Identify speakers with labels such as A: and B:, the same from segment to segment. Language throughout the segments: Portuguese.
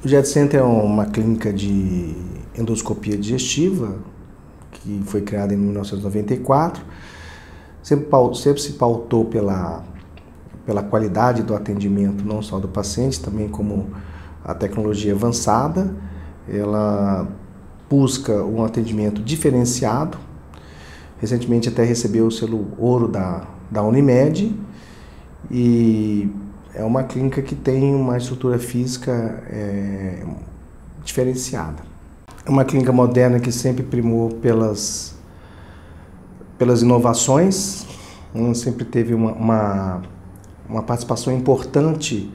A: O Jet Center é uma clínica de endoscopia digestiva que foi criada em 1994. Sempre se pautou pela qualidade do atendimento, não só do paciente, também como a tecnologia avançada. Ela busca um atendimento diferenciado. Recentemente até recebeu o selo ouro da Unimed e é uma clínica que tem uma estrutura física diferenciada. É uma clínica moderna que sempre primou pelas inovações, sempre teve uma participação importante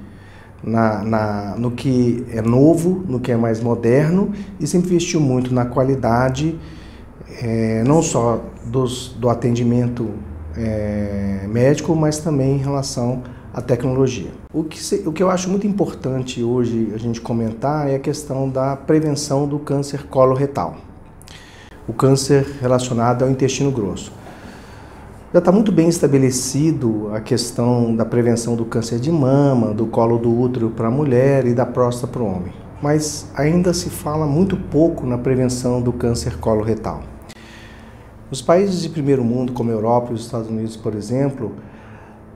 A: no que é novo, no que é mais moderno, e sempre investiu muito na qualidade, não só do atendimento médico, mas também em relação à tecnologia. O que eu acho muito importante hoje a gente comentar é a questão da prevenção do câncer coloretal, o câncer relacionado ao intestino grosso. Já está muito bem estabelecido a questão da prevenção do câncer de mama, do colo do útero para a mulher e da próstata para o homem. Mas ainda se fala muito pouco na prevenção do câncer coloretal. Nos países de primeiro mundo, como a Europa e os Estados Unidos, por exemplo,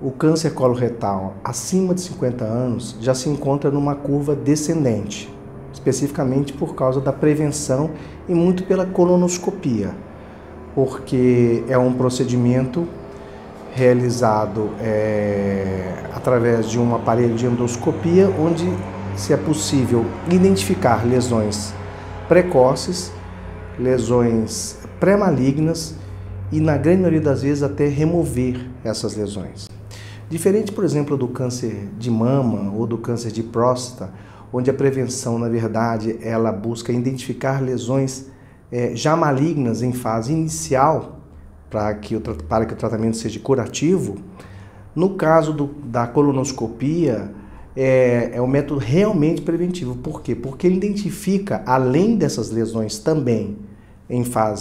A: o câncer coloretal acima de 50 anos já se encontra numa curva descendente, especificamente por causa da prevenção e muito pela colonoscopia, porque é um procedimento realizado através de um aparelho de endoscopia, onde se é possível identificar lesões precoces, lesões pré-malignas e, na grande maioria das vezes, até remover essas lesões. Diferente, por exemplo, do câncer de mama ou do câncer de próstata, onde a prevenção, na verdade, ela busca identificar lesões já malignas em fase inicial, para que o tratamento seja curativo. No caso da colonoscopia, é um método realmente preventivo. Por quê? Porque ele identifica, além dessas lesões também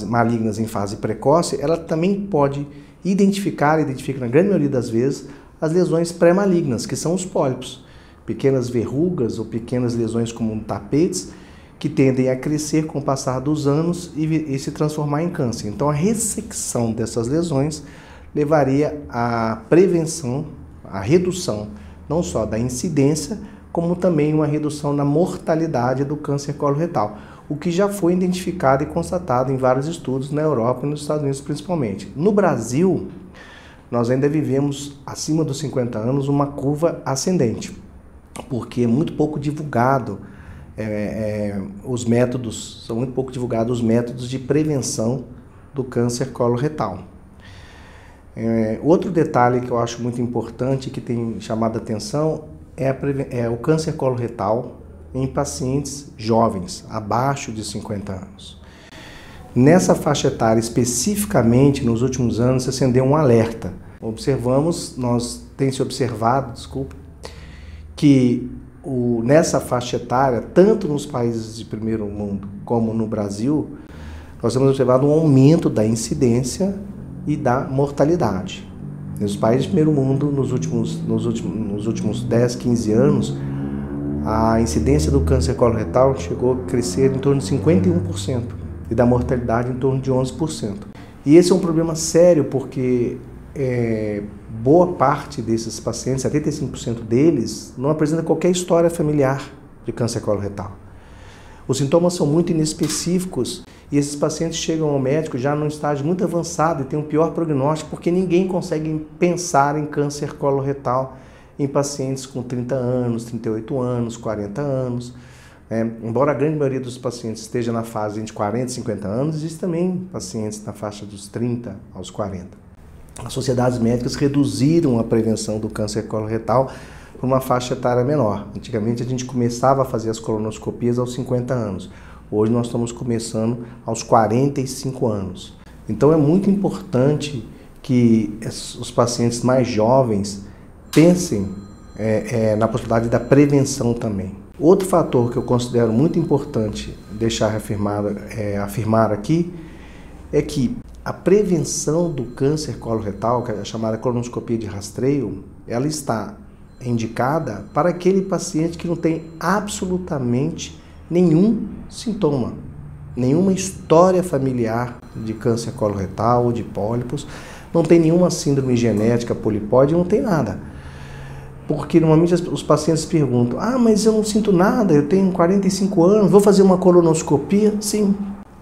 A: malignas em fase precoce, ela também pode identifica na grande maioria das vezes, as lesões pré-malignas, que são os pólipos, pequenas verrugas ou pequenas lesões como tapetes, que tendem a crescer com o passar dos anos e se transformar em câncer. Então, a ressecção dessas lesões levaria à prevenção, à redução, não só da incidência, como também uma redução na mortalidade do câncer coloretal, o que já foi identificado e constatado em vários estudos na Europa e nos Estados Unidos principalmente. No Brasil, nós ainda vivemos, acima dos 50 anos, uma curva ascendente, porque é muito pouco divulgado são muito pouco divulgados os métodos de prevenção do câncer coloretal. Outro detalhe que eu acho muito importante, que tem chamado a atenção, é o câncer coloretal em pacientes jovens, abaixo de 50 anos. Nessa faixa etária, especificamente, nos últimos anos, se acendeu um alerta. Tem se observado, que nessa faixa etária, tanto nos países de primeiro mundo como no Brasil, nós temos observado um aumento da incidência e da mortalidade. Nos países de primeiro mundo, nos últimos 10, 15 anos, a incidência do câncer coloretal chegou a crescer em torno de 51% e da mortalidade em torno de 11%. E esse é um problema sério porque boa parte desses pacientes, 75% deles, não apresenta qualquer história familiar de câncer coloretal. Os sintomas são muito inespecíficos e esses pacientes chegam ao médico já num estágio muito avançado e tem um pior prognóstico porque ninguém consegue pensar em câncer coloretal em pacientes com 30 anos, 38 anos, 40 anos. Embora a grande maioria dos pacientes esteja na fase entre 40 e 50 anos, existem também pacientes na faixa dos 30 aos 40. As sociedades médicas reduziram a prevenção do câncer coloretal para uma faixa etária menor. Antigamente a gente começava a fazer as colonoscopias aos 50 anos. Hoje nós estamos começando aos 45 anos. Então é muito importante que os pacientes mais jovens pensem na possibilidade da prevenção também. Outro fator que eu considero muito importante afirmar aqui é que a prevenção do câncer coloretal, que é a chamada colonoscopia de rastreio, ela está indicada para aquele paciente que não tem absolutamente nenhum sintoma, nenhuma história familiar de câncer coloretal ou de pólipos, não tem nenhuma síndrome genética polipóide, não tem nada. Porque normalmente os pacientes perguntam, mas eu não sinto nada, eu tenho 45 anos, vou fazer uma colonoscopia? Sim,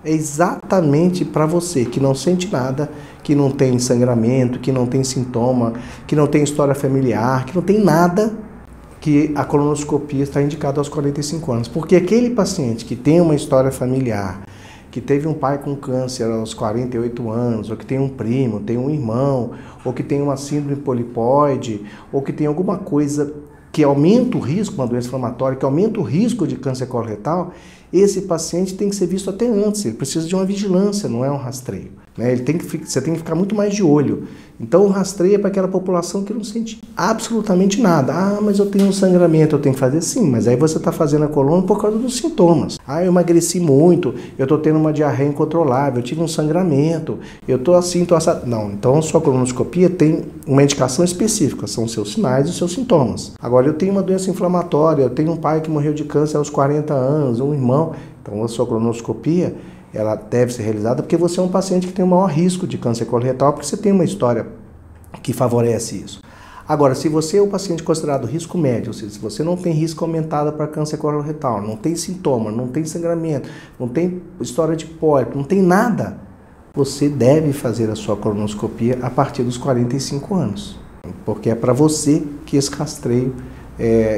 A: é exatamente para você que não sente nada, que não tem sangramento, que não tem sintoma, que não tem história familiar, que não tem nada, que a colonoscopia está indicada aos 45 anos. Porque aquele paciente que tem uma história familiar, que teve um pai com câncer aos 48 anos, ou que tem um primo, tem um irmão, ou que tem uma síndrome polipóide, ou que tem alguma coisa que aumenta o risco, uma doença inflamatória, que aumenta o risco de câncer coloretal, esse paciente tem que ser visto até antes, ele precisa de uma vigilância, não é um rastreio. Né? Você tem que ficar muito mais de olho. Então o rastreio é para aquela população que não sente absolutamente nada. Mas eu tenho um sangramento, eu tenho que fazer? Sim, mas aí você está fazendo a coluna por causa dos sintomas. Eu emagreci muito, eu estou tendo uma diarreia incontrolável, eu tive um sangramento, eu estou assim, estou assado. Não, então a sua colonoscopia tem uma indicação específica, são os seus sinais e os seus sintomas. Agora eu tenho uma doença inflamatória, eu tenho um pai que morreu de câncer aos 40 anos, um irmão, então a sua colonoscopia ela deve ser realizada porque você é um paciente que tem o maior risco de câncer coloretal, porque você tem uma história que favorece isso. Agora, se você é um paciente considerado risco médio, ou seja, se você não tem risco aumentado para câncer coloretal, não tem sintoma, não tem sangramento, não tem história de pólipo, não tem nada, você deve fazer a sua colonoscopia a partir dos 45 anos. Porque é para você que esse rastreio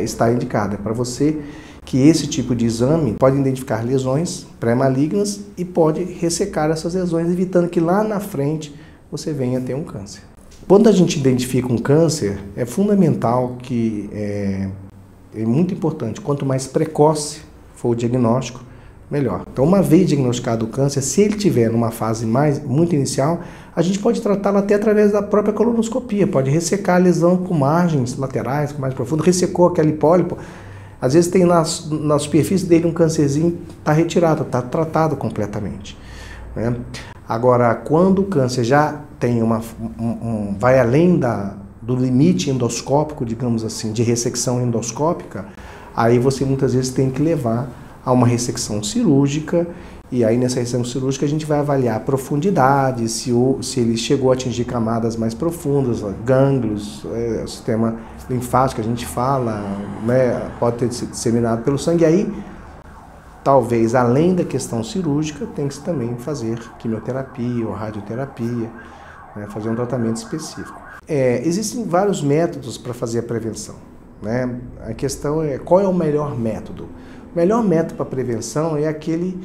A: está indicado, é para você que esse tipo de exame pode identificar lesões pré-malignas e pode ressecar essas lesões, evitando que lá na frente você venha a ter um câncer. Quando a gente identifica um câncer, é fundamental que, é muito importante, quanto mais precoce for o diagnóstico, melhor. Então, uma vez diagnosticado o câncer, se ele estiver numa fase muito inicial, a gente pode tratá-lo até através da própria colonoscopia, pode ressecar a lesão com margens laterais, com mais profundo, ressecou aquele pólipo. Às vezes tem na superfície dele um câncerzinho, está retirado, está tratado completamente. Né? Agora, quando o câncer já tem vai além do limite endoscópico, digamos assim, de ressecção endoscópica, aí você muitas vezes tem que levar a uma ressecção cirúrgica, e aí nessa ressecção cirúrgica a gente vai avaliar a profundidade, se ele chegou a atingir camadas mais profundas, gânglios, o sistema linfático que a gente fala, né, pode ter sido disseminado pelo sangue. Aí, talvez, além da questão cirúrgica, tem que também fazer quimioterapia ou radioterapia, né, fazer um tratamento específico. Existem vários métodos para fazer a prevenção. Né? A questão é qual é o melhor método. O melhor método para prevenção é aquele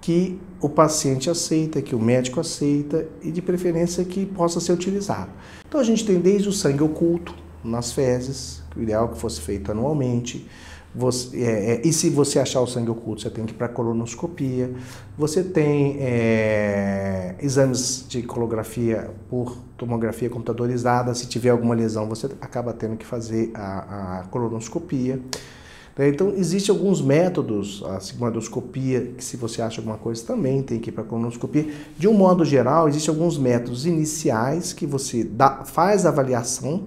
A: que o paciente aceita, que o médico aceita e de preferência que possa ser utilizado. Então a gente tem desde o sangue oculto nas fezes, que o ideal é que fosse feito anualmente. E se você achar o sangue oculto, você tem que ir para a colonoscopia. Você tem exames de colografia por tomografia computadorizada. Se tiver alguma lesão, você acaba tendo que fazer a colonoscopia. Então, existem alguns métodos, a sigmoidoscopia, que se você acha alguma coisa também tem que ir para a colonoscopia. De um modo geral, existem alguns métodos iniciais que você faz a avaliação,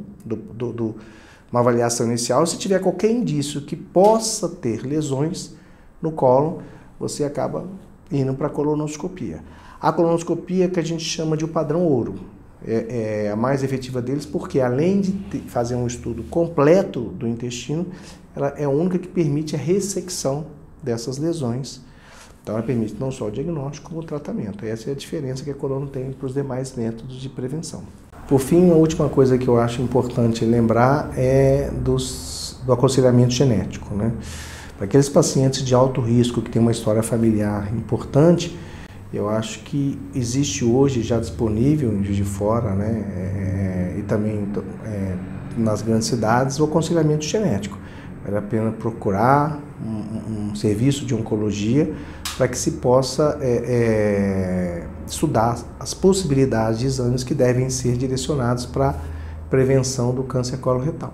A: uma avaliação inicial. Se tiver qualquer indício que possa ter lesões no cólon, você acaba indo para a colonoscopia. A colonoscopia que a gente chama de o padrão ouro. É a mais efetiva deles porque, além de fazer um estudo completo do intestino, ela é a única que permite a ressecção dessas lesões. Então, ela permite não só o diagnóstico, como o tratamento. Essa é a diferença que a colono tem para os demais métodos de prevenção. Por fim, a última coisa que eu acho importante lembrar é do aconselhamento genético. Né? Para aqueles pacientes de alto risco que têm uma história familiar importante, eu acho que existe hoje já disponível em Juiz de Fora, né, e também nas grandes cidades, o aconselhamento genético. Vale a pena procurar um serviço de oncologia para que se possa estudar as possibilidades de exames que devem ser direcionados para a prevenção do câncer coloretal.